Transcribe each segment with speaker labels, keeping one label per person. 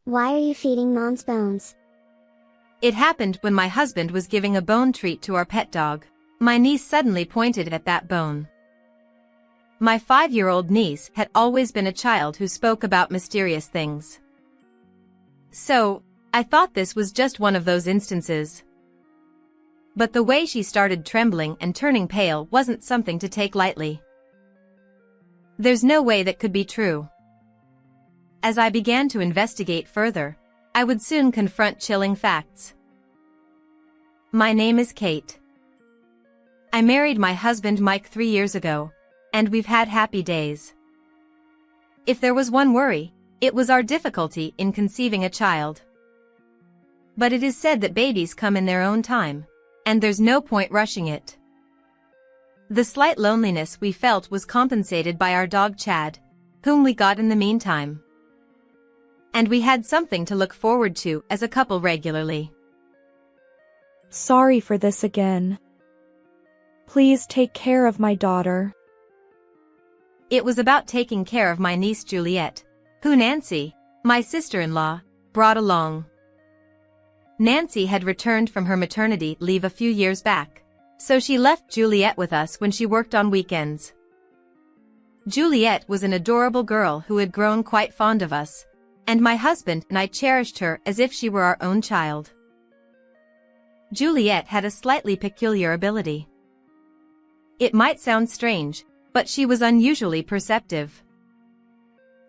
Speaker 1: Why are you feeding Mom's bones?
Speaker 2: It happened when my husband was giving a bone treat to our pet dog. My niece suddenly pointed at that bone. My 5-year-old niece had always been a child who spoke about mysterious things. So, I thought this was just one of those instances. But the way she started trembling and turning pale wasn't something to take lightly. There's no way that could be true. As I began to investigate further, I would soon confront chilling facts. My name is Kate. I married my husband Mike 3 years ago, and we've had happy days. If there was one worry, it was our difficulty in conceiving a child. But it is said that babies come in their own time, and there's no point rushing it. The slight loneliness we felt was compensated by our dog Chad, whom we got in the meantime. And we had something to look forward to as a couple regularly.
Speaker 3: Sorry for this again. Please take care of my daughter.
Speaker 2: It was about taking care of my niece Juliet, who Nancy, my sister-in-law, brought along. Nancy had returned from her maternity leave a few years back, so she left Juliet with us when she worked on weekends. Juliet was an adorable girl who had grown quite fond of us, and my husband and I cherished her as if she were our own child. Juliet had a slightly peculiar ability. It might sound strange, but she was unusually perceptive.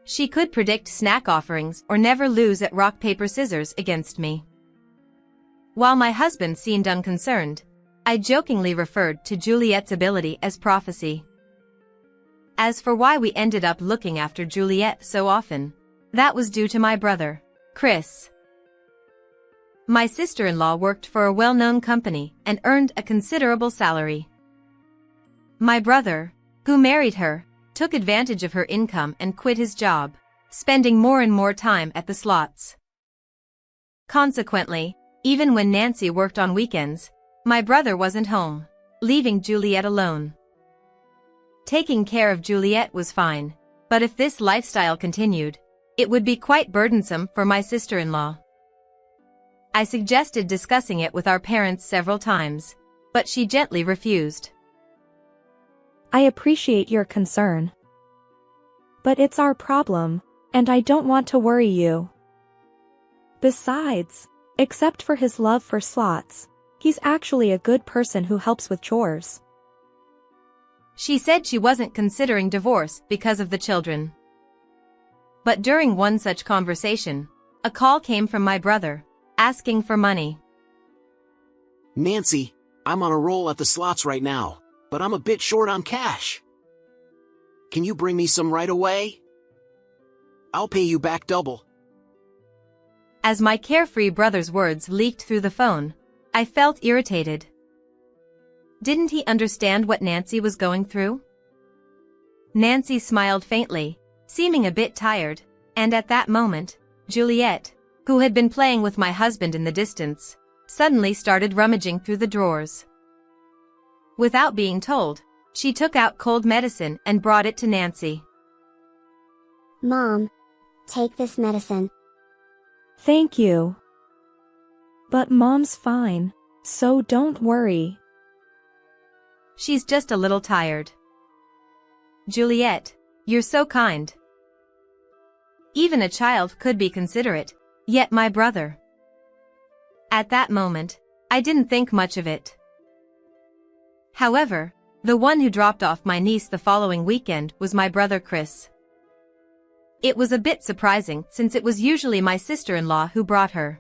Speaker 2: She could predict snack offerings or never lose at rock paper scissors against me. While my husband seemed unconcerned, I jokingly referred to Juliet's ability as prophecy. As for why we ended up looking after Juliet so often, that was due to my brother, Chris. My sister-in-law worked for a well-known company and earned a considerable salary. My brother, who married her, took advantage of her income and quit his job, spending more and more time at the slots. Consequently, even when Nancy worked on weekends, my brother wasn't home, leaving Juliet alone. Taking care of Juliet was fine, but if this lifestyle continued, it would be quite burdensome for my sister-in-law. I suggested discussing it with our parents several times, but she gently refused.
Speaker 3: I appreciate your concern. But it's our problem, and I don't want to worry you. Besides, except for his love for slots, he's actually a good person who helps with chores.
Speaker 2: She said she wasn't considering divorce because of the children. But during one such conversation, a call came from my brother, asking for money.
Speaker 4: Nancy, I'm on a roll at the slots right now, but I'm a bit short on cash. Can you bring me some right away? I'll pay you back double.
Speaker 2: As my carefree brother's words leaked through the phone, I felt irritated. Didn't he understand what Nancy was going through? Nancy smiled faintly, seeming a bit tired, and at that moment, Juliet, who had been playing with my husband in the distance, suddenly started rummaging through the drawers. Without being told, she took out cold medicine and brought it to Nancy.
Speaker 1: Mom, take this medicine.
Speaker 3: Thank you. But Mom's fine, so don't worry.
Speaker 2: She's just a little tired. Juliet, you're so kind. Even a child could be considerate, yet my brother. At that moment, I didn't think much of it. However, the one who dropped off my niece the following weekend was my brother Chris. It was a bit surprising since it was usually my sister-in-law who brought her.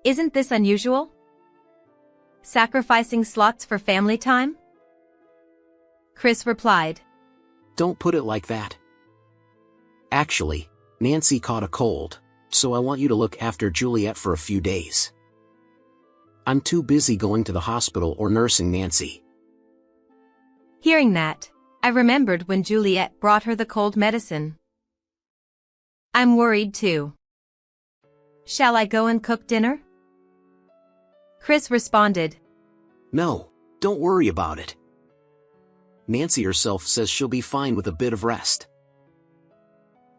Speaker 2: Isn't this unusual? Sacrificing slots for family time? Chris replied.
Speaker 4: Don't put it like that. Actually, Nancy caught a cold, so I want you to look after Juliet for a few days. I'm too busy going to the hospital or nursing Nancy.
Speaker 2: Hearing that, I remembered when Juliet brought her the cold medicine. I'm worried too. Shall I go and cook dinner? Chris responded.
Speaker 4: No, don't worry about it. Nancy herself says she'll be fine with a bit of rest.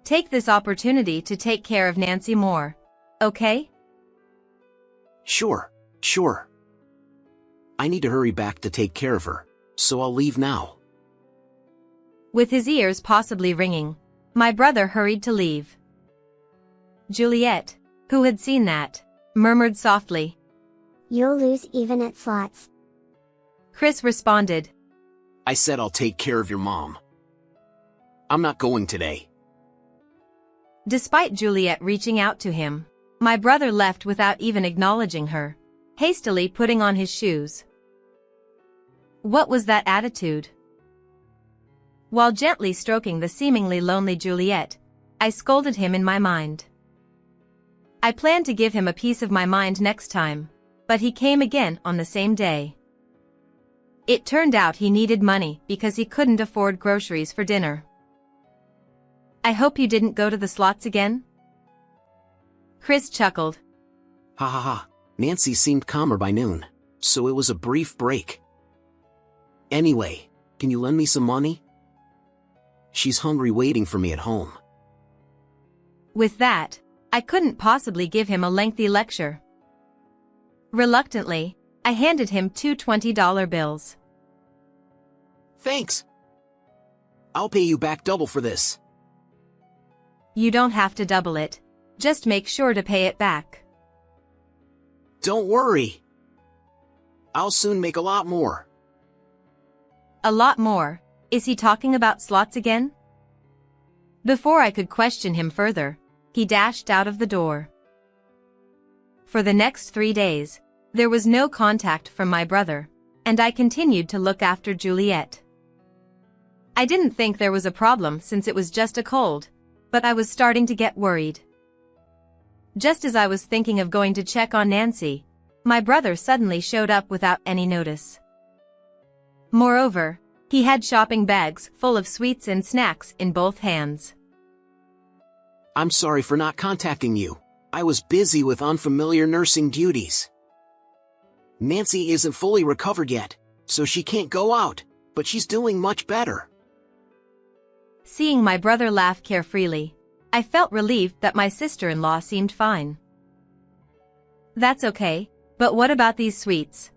Speaker 2: Take this opportunity to take care of Nancy more. Okay?
Speaker 4: Sure. I need to hurry back to take care of her, so I'll leave now.
Speaker 2: With his ears possibly ringing, my brother hurried to leave. Juliet, who had seen that, murmured softly.
Speaker 1: You'll lose even at slots.
Speaker 2: Chris responded.
Speaker 4: I said I'll take care of your mom. I'm not going today.
Speaker 2: Despite Juliet reaching out to him, my brother left without even acknowledging her, hastily putting on his shoes. What was that attitude? While gently stroking the seemingly lonely Juliet, I scolded him in my mind. I planned to give him a piece of my mind next time, but he came again on the same day. It turned out he needed money because he couldn't afford groceries for dinner. I hope you didn't go to the slots again? Chris chuckled.
Speaker 4: Ha ha ha, Nancy seemed calmer by noon, so it was a brief break. Anyway, can you lend me some money? She's hungry waiting for me at home.
Speaker 2: With that, I couldn't possibly give him a lengthy lecture. Reluctantly, I handed him two $20 bills.
Speaker 4: Thanks. I'll pay you back double for this.
Speaker 2: You don't have to double it. Just make sure to pay it back.
Speaker 4: Don't worry. I'll soon make a lot more.
Speaker 2: A lot more? Is he talking about slots again? Before I could question him further, he dashed out of the door. For the next 3 days, there was no contact from my brother, and I continued to look after Juliet. I didn't think there was a problem since it was just a cold, but I was starting to get worried. Just as I was thinking of going to check on Nancy, my brother suddenly showed up without any notice. Moreover, he had shopping bags full of sweets and snacks in both hands.
Speaker 4: I'm sorry for not contacting you. I was busy with unfamiliar nursing duties. Nancy isn't fully recovered yet, so she can't go out, but she's doing much better.
Speaker 2: Seeing my brother laugh carefreely, I felt relieved that my sister-in-law seemed fine. That's okay, but what about these sweets?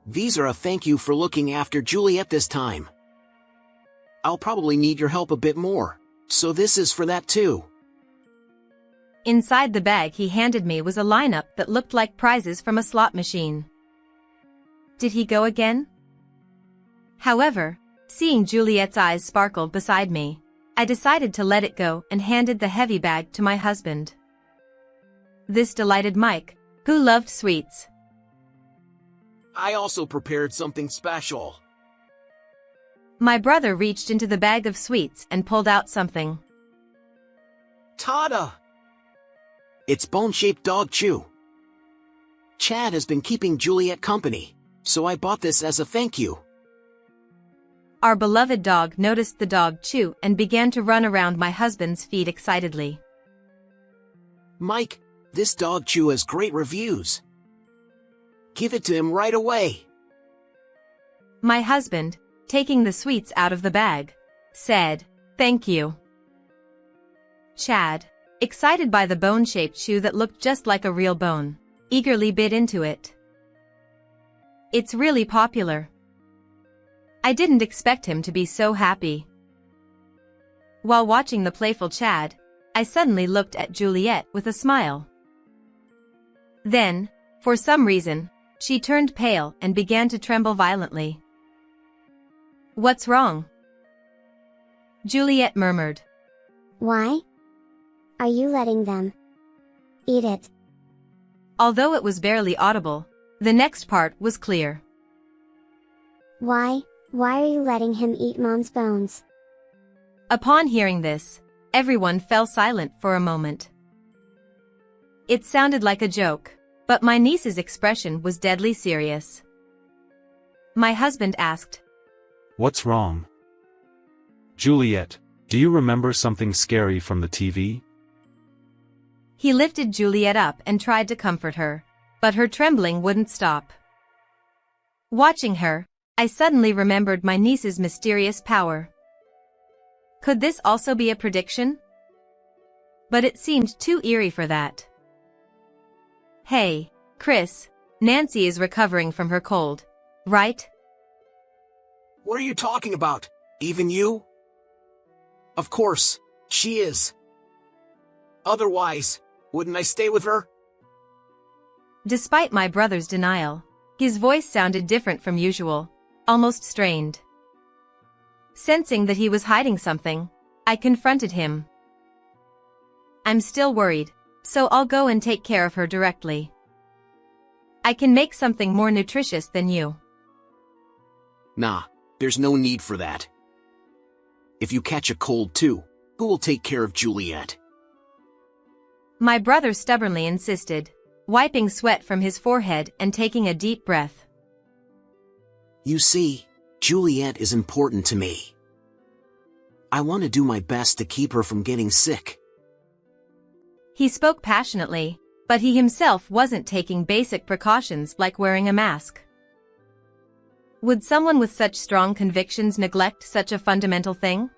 Speaker 4: These are a thank you for looking after Juliet this time. I'll probably need your help a bit more, so this is for that too.
Speaker 2: Inside the bag he handed me was a lineup that looked like prizes from a slot machine. Did he go again? However, seeing Juliet's eyes sparkle beside me, I decided to let it go and handed the heavy bag to my husband. This delighted Mike, who loved sweets.
Speaker 4: I also prepared something special.
Speaker 2: My brother reached into the bag of sweets and pulled out something.
Speaker 4: Tada! It's bone-shaped dog chew. Chad has been keeping Juliet company, so I bought this as a thank you.
Speaker 2: Our beloved dog noticed the dog chew and began to run around my husband's feet excitedly.
Speaker 4: Mike, this dog chew has great reviews. Give it to him right away.
Speaker 2: My husband, taking the sweets out of the bag, said, "Thank you." Chad, excited by the bone-shaped chew that looked just like a real bone, eagerly bit into it. It's really popular. I didn't expect him to be so happy. While watching the playful Chad, I suddenly looked at Juliet with a smile. Then, for some reason, she turned pale and began to tremble violently. "What's wrong?" Juliet murmured.
Speaker 1: Why? Are you letting them eat it?
Speaker 2: Although it was barely audible, the next part was clear.
Speaker 1: Why are you letting him eat Mom's bones?
Speaker 2: Upon hearing this, everyone fell silent for a moment. It sounded like a joke, but my niece's expression was deadly serious. My husband asked,
Speaker 5: "What's wrong? Juliet, do you remember something scary from the TV?"
Speaker 2: He lifted Juliet up and tried to comfort her, but her trembling wouldn't stop. Watching her, I suddenly remembered my niece's mysterious power. Could this also be a prediction? But it seemed too eerie for that. Hey, Chris, Nancy is recovering from her cold, right?
Speaker 4: What are you talking about? Even you? Of course, she is. Otherwise, wouldn't I stay with her?
Speaker 2: Despite my brother's denial, his voice sounded different from usual, almost strained. Sensing that he was hiding something, I confronted him. I'm still worried, so I'll go and take care of her directly. I can make something more nutritious than you.
Speaker 4: Nah, there's no need for that. If you catch a cold too, who will take care of Juliet?
Speaker 2: My brother stubbornly insisted, wiping sweat from his forehead and taking a deep breath.
Speaker 4: You see, Juliet is important to me. I want to do my best to keep her from getting sick.
Speaker 2: He spoke passionately, but he himself wasn't taking basic precautions like wearing a mask. Would someone with such strong convictions neglect such a fundamental thing?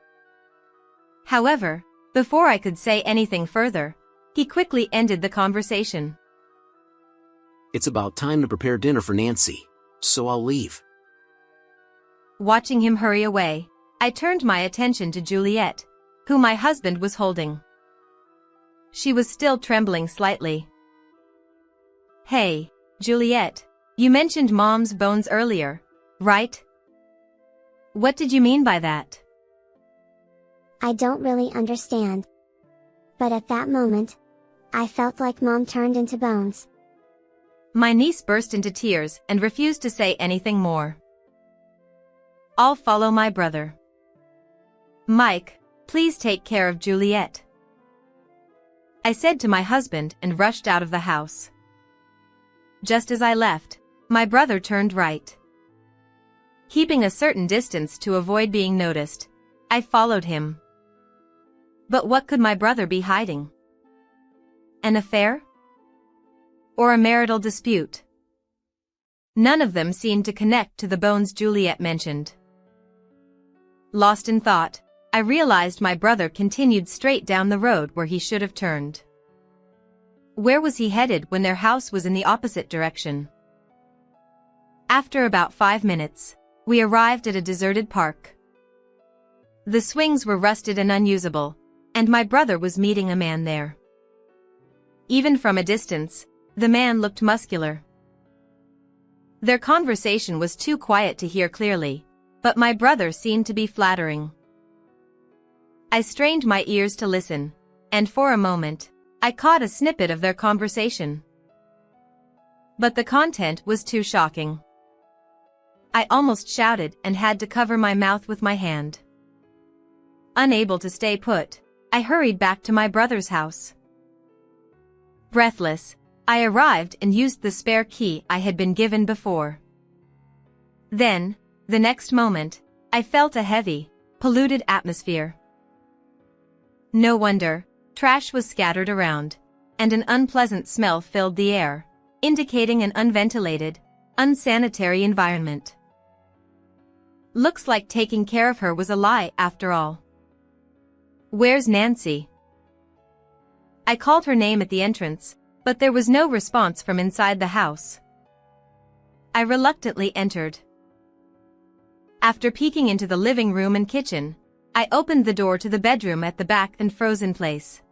Speaker 2: However, before I could say anything further, he quickly ended the conversation.
Speaker 4: It's about time to prepare dinner for Nancy, so I'll leave.
Speaker 2: Watching him hurry away, I turned my attention to Juliet, who my husband was holding. She was still trembling slightly. Hey, Juliet, you mentioned Mom's bones earlier, right? What did you mean by that?
Speaker 1: I don't really understand. But at that moment, I felt like Mom turned into bones.
Speaker 2: My niece burst into tears and refused to say anything more. I'll follow my brother. Mike, please take care of Juliet, I said to my husband and rushed out of the house. Just as I left, my brother turned right. Keeping a certain distance to avoid being noticed, I followed him. But what could my brother be hiding? An affair? Or a marital dispute? None of them seemed to connect to the bones Juliet mentioned. Lost in thought, I realized my brother continued straight down the road where he should have turned. Where was he headed when their house was in the opposite direction? After about 5 minutes, we arrived at a deserted park. The swings were rusted and unusable, and my brother was meeting a man there. Even from a distance, the man looked muscular. Their conversation was too quiet to hear clearly, but my brother seemed to be flattering. I strained my ears to listen, and for a moment, I caught a snippet of their conversation. But the content was too shocking. I almost shouted and had to cover my mouth with my hand. Unable to stay put, I hurried back to my brother's house. Breathless, I arrived and used the spare key I had been given before. Then, the next moment, I felt a heavy, polluted atmosphere. No wonder, trash was scattered around, and an unpleasant smell filled the air, indicating an unventilated, unsanitary environment. Looks like taking care of her was a lie after all. Where's Nancy? I called her name at the entrance, but there was no response from inside the house. I reluctantly entered. After peeking into the living room and kitchen, I opened the door to the bedroom at the back and froze in place.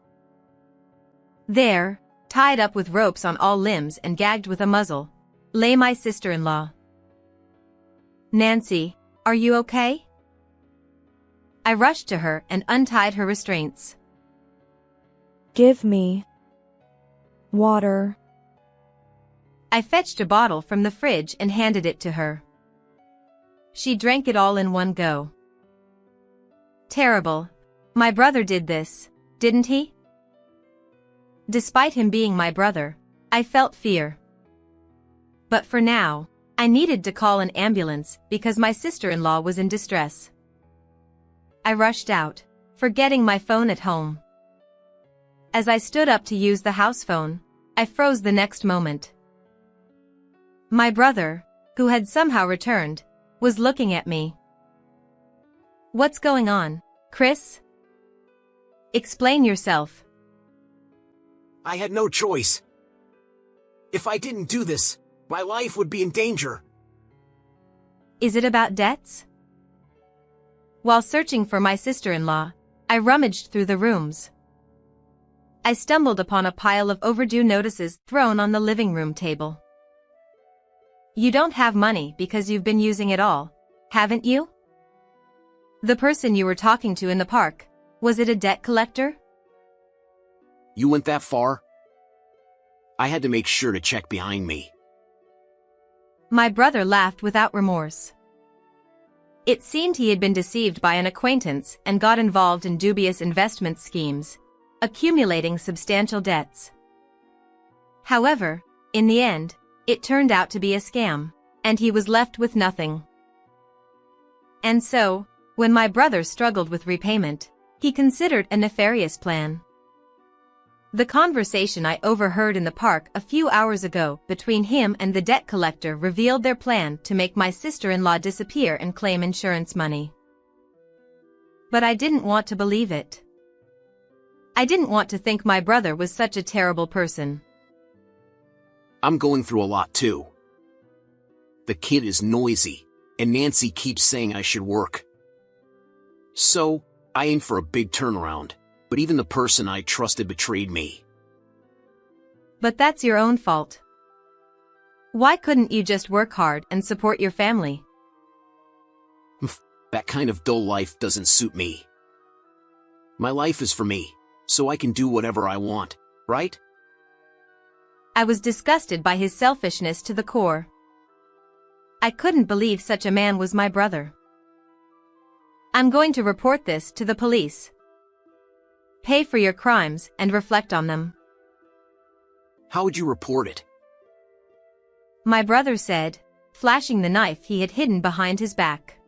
Speaker 2: There, tied up with ropes on all limbs and gagged with a muzzle, lay my sister-in-law. Nancy, are you okay? I rushed to her and untied her restraints.
Speaker 3: Give me water.
Speaker 2: I fetched a bottle from the fridge and handed it to her. She drank it all in one go. Terrible. My brother did this, didn't he? Despite him being my brother, I felt fear. But for now, I needed to call an ambulance because my sister-in-law was in distress. I rushed out, forgetting my phone at home. As I stood up to use the house phone, I froze the next moment. My brother, who had somehow returned, was looking at me. What's going on? Chris? Explain yourself.
Speaker 4: I had no choice. If I didn't do this, my life would be in danger.
Speaker 2: Is it about debts? While searching for my sister-in-law, I rummaged through the rooms. I stumbled upon a pile of overdue notices thrown on the living room table. You don't have money because you've been using it all, haven't you? The person you were talking to in the park, was it a debt collector?
Speaker 4: You went that far? I had to make sure to check behind me.
Speaker 2: My brother laughed without remorse. It seemed he had been deceived by an acquaintance and got involved in dubious investment schemes, accumulating substantial debts. However, in the end, it turned out to be a scam, and he was left with nothing. And so, when my brother struggled with repayment, he considered a nefarious plan. The conversation I overheard in the park a few hours ago between him and the debt collector revealed their plan to make my sister-in-law disappear and claim insurance money. But I didn't want to believe it. I didn't want to think my brother was such a terrible person.
Speaker 4: I'm going through a lot too. The kid is noisy, and Nancy keeps saying I should work. So, I aim for a big turnaround, but even the person I trusted betrayed me.
Speaker 2: But that's your own fault. Why couldn't you just work hard and support your family?
Speaker 4: That kind of dull life doesn't suit me. My life is for me, so I can do whatever I want, right?
Speaker 2: I was disgusted by his selfishness to the core. I couldn't believe such a man was my brother. I'm going to report this to the police. Pay for your crimes and reflect on them.
Speaker 4: How would you report it?
Speaker 2: My brother said, flashing the knife he had hidden behind his back.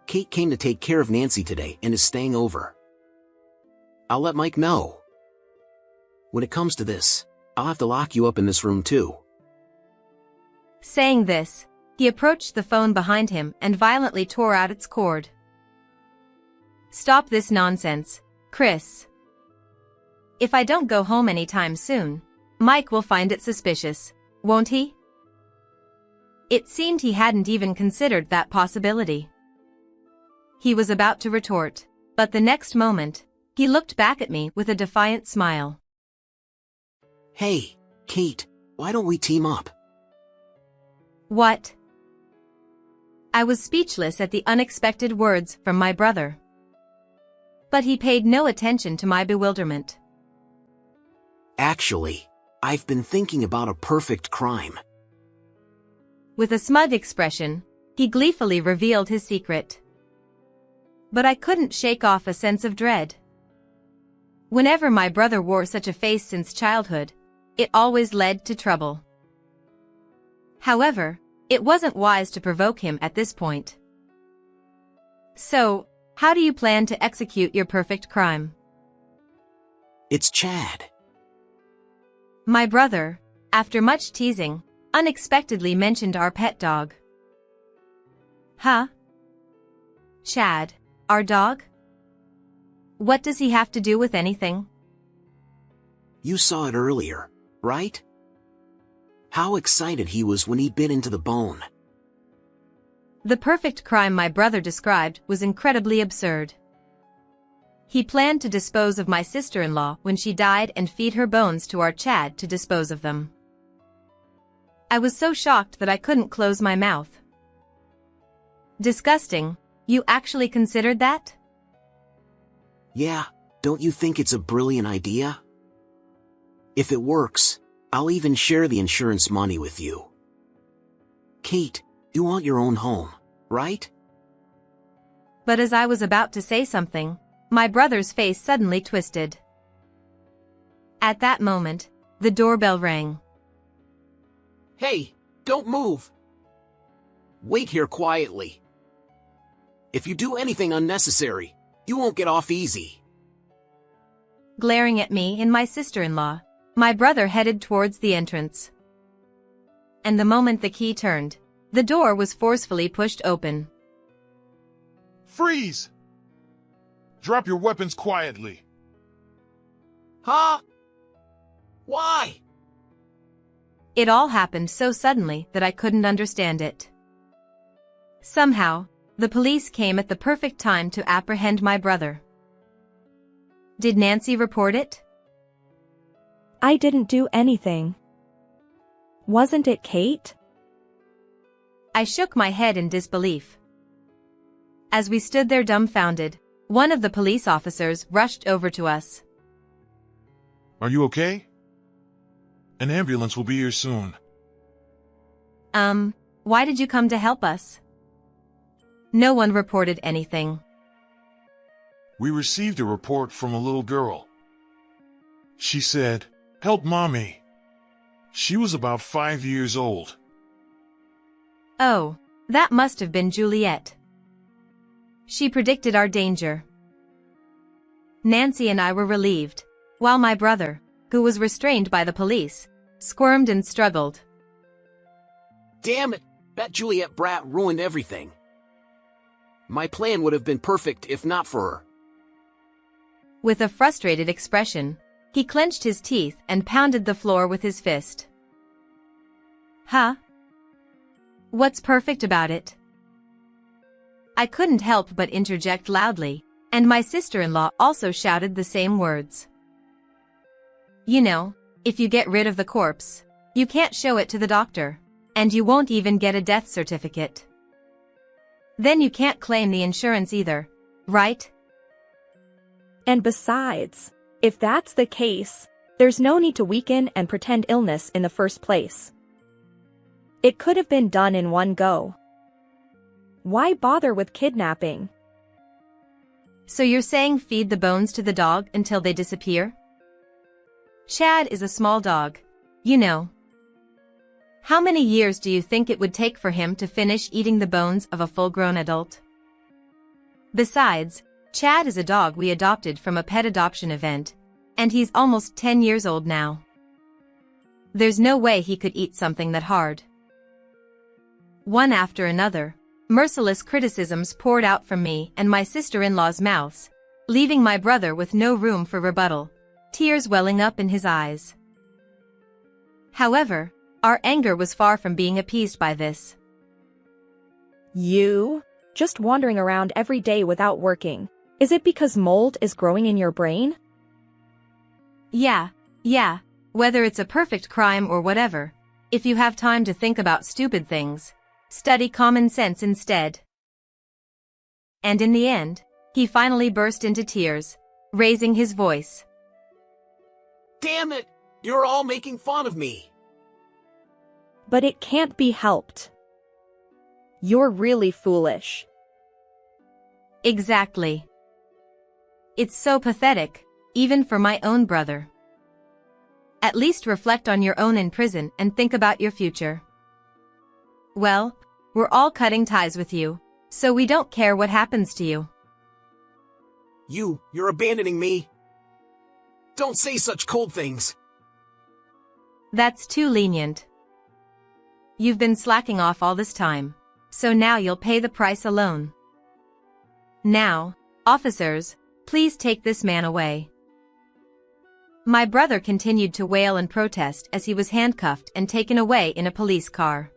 Speaker 4: Kate came to take care of Nancy today and is staying over. I'll let Mike know. When it comes to this, I'll have to lock you up in this room too.
Speaker 2: Saying this, he approached the phone behind him and violently tore out its cord. Stop this nonsense, Chris. If I don't go home anytime soon, Mike will find it suspicious, won't he? It seemed he hadn't even considered that possibility. He was about to retort, but the next moment, he looked back at me with a defiant smile.
Speaker 4: Hey, Kate, why don't we team up?
Speaker 2: What? I was speechless at the unexpected words from my brother. But he paid no attention to my bewilderment.
Speaker 4: Actually, I've been thinking about a perfect crime.
Speaker 2: With a smug expression, he gleefully revealed his secret. But I couldn't shake off a sense of dread. Whenever my brother wore such a face since childhood, it always led to trouble. However, it wasn't wise to provoke him at this point. So, how do you plan to execute your perfect crime?
Speaker 4: It's Chad.
Speaker 2: My brother, after much teasing, unexpectedly mentioned our pet dog. Huh? Chad, our dog? What does he have to do with anything?
Speaker 4: You saw it earlier, right? How excited he was when he bit into the bone.
Speaker 2: The perfect crime my brother described was incredibly absurd. He planned to dispose of my sister-in-law when she died and feed her bones to our Chad to dispose of them. I was so shocked that I couldn't close my mouth. Disgusting, you actually considered that?
Speaker 4: Yeah, don't you think it's a brilliant idea? If it works, I'll even share the insurance money with you. Kate, you want your own home, right?
Speaker 2: But as I was about to say something, my brother's face suddenly twisted. At that moment, the doorbell rang.
Speaker 4: Hey, don't move! Wait here quietly. If you do anything unnecessary, you won't get off easy.
Speaker 2: Glaring at me and my sister-in-law, my brother headed towards the entrance. And the moment the key turned, the door was forcefully pushed open.
Speaker 6: Freeze! Drop your weapons quietly.
Speaker 4: Huh? Why?
Speaker 2: It all happened so suddenly that I couldn't understand it. Somehow, the police came at the perfect time to apprehend my brother. Did Nancy report it?
Speaker 3: I didn't do anything. Wasn't it Kate?
Speaker 2: I shook my head in disbelief. As we stood there dumbfounded, one of the police officers rushed over to us.
Speaker 6: Are you okay? An ambulance will be here soon.
Speaker 2: Why did you come to help us? No one reported anything.
Speaker 6: We received a report from a little girl. She said, "Help Mommy." She was about 5 years old.
Speaker 2: Oh, that must have been Juliet. She predicted our danger. Nancy and I were relieved, while my brother, who was restrained by the police, squirmed and struggled.
Speaker 4: Damn it, that Juliet brat ruined everything. My plan would have been perfect if not for her.
Speaker 2: With a frustrated expression, he clenched his teeth and pounded the floor with his fist. Huh? What's perfect about it? I couldn't help but interject loudly, and my sister-in-law also shouted the same words. You know, if you get rid of the corpse, you can't show it to the doctor, and you won't even get a death certificate. Then you can't claim the insurance either, right?
Speaker 3: And besides, if that's the case, there's no need to weaken and pretend illness in the first place. It could have been done in one go. Why bother with kidnapping?
Speaker 2: So you're saying feed the bones to the dog until they disappear? Chad is a small dog, you know. How many years do you think it would take for him to finish eating the bones of a full-grown adult? Besides, Chad is a dog we adopted from a pet adoption event, and he's almost 10 years old now. There's no way he could eat something that hard. One after another, merciless criticisms poured out from me and my sister-in-law's mouths, leaving my brother with no room for rebuttal, tears welling up in his eyes. However, our anger was far from being appeased by this.
Speaker 3: You? Just wandering around every day without working. Is it because mold is growing in your brain?
Speaker 2: Yeah, whether it's a perfect crime or whatever, if you have time to think about stupid things, study common sense instead. And in the end, he finally burst into tears, raising his voice.
Speaker 4: Damn it! You're all making fun of me!
Speaker 3: But it can't be helped. You're really foolish.
Speaker 2: Exactly. It's so pathetic, even for my own brother. At least reflect on your own in prison and think about your future. Well, we're all cutting ties with you, so we don't care what happens to you.
Speaker 4: You're abandoning me. Don't say such cold things.
Speaker 2: That's too lenient. You've been slacking off all this time, so now you'll pay the price alone. Now, officers, please take this man away. My brother continued to wail and protest as he was handcuffed and taken away in a police car.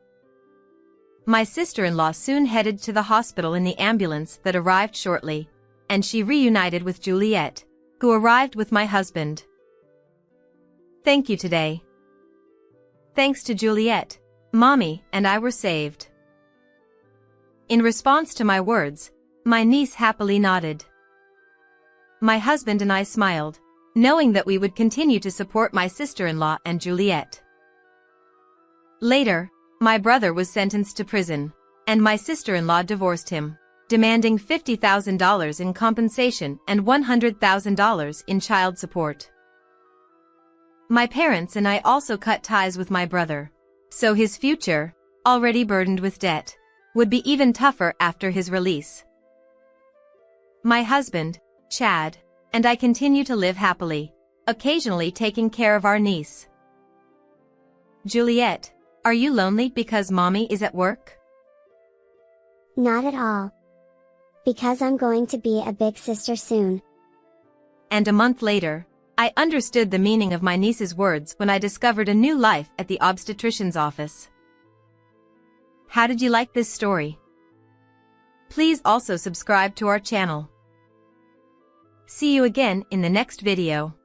Speaker 2: My sister-in-law soon headed to the hospital in the ambulance that arrived shortly, and she reunited with Juliet, who arrived with my husband. Thank you today. Thanks to Juliet, Mommy and I were saved. In response to my words, my niece happily nodded. My husband and I smiled, knowing that we would continue to support my sister-in-law and Juliet. Later, my brother was sentenced to prison, and my sister-in-law divorced him, demanding $50,000 in compensation and $100,000 in child support. My parents and I also cut ties with my brother, so his future, already burdened with debt, would be even tougher after his release. My husband, Chad, and I continue to live happily, occasionally taking care of our niece. Juliet, are you lonely because Mommy is at work?
Speaker 1: Not at all. Because I'm going to be a big sister soon.
Speaker 2: And a month later, I understood the meaning of my niece's words when I discovered a new life at the obstetrician's office. How did you like this story? Please also subscribe to our channel. See you again in the next video.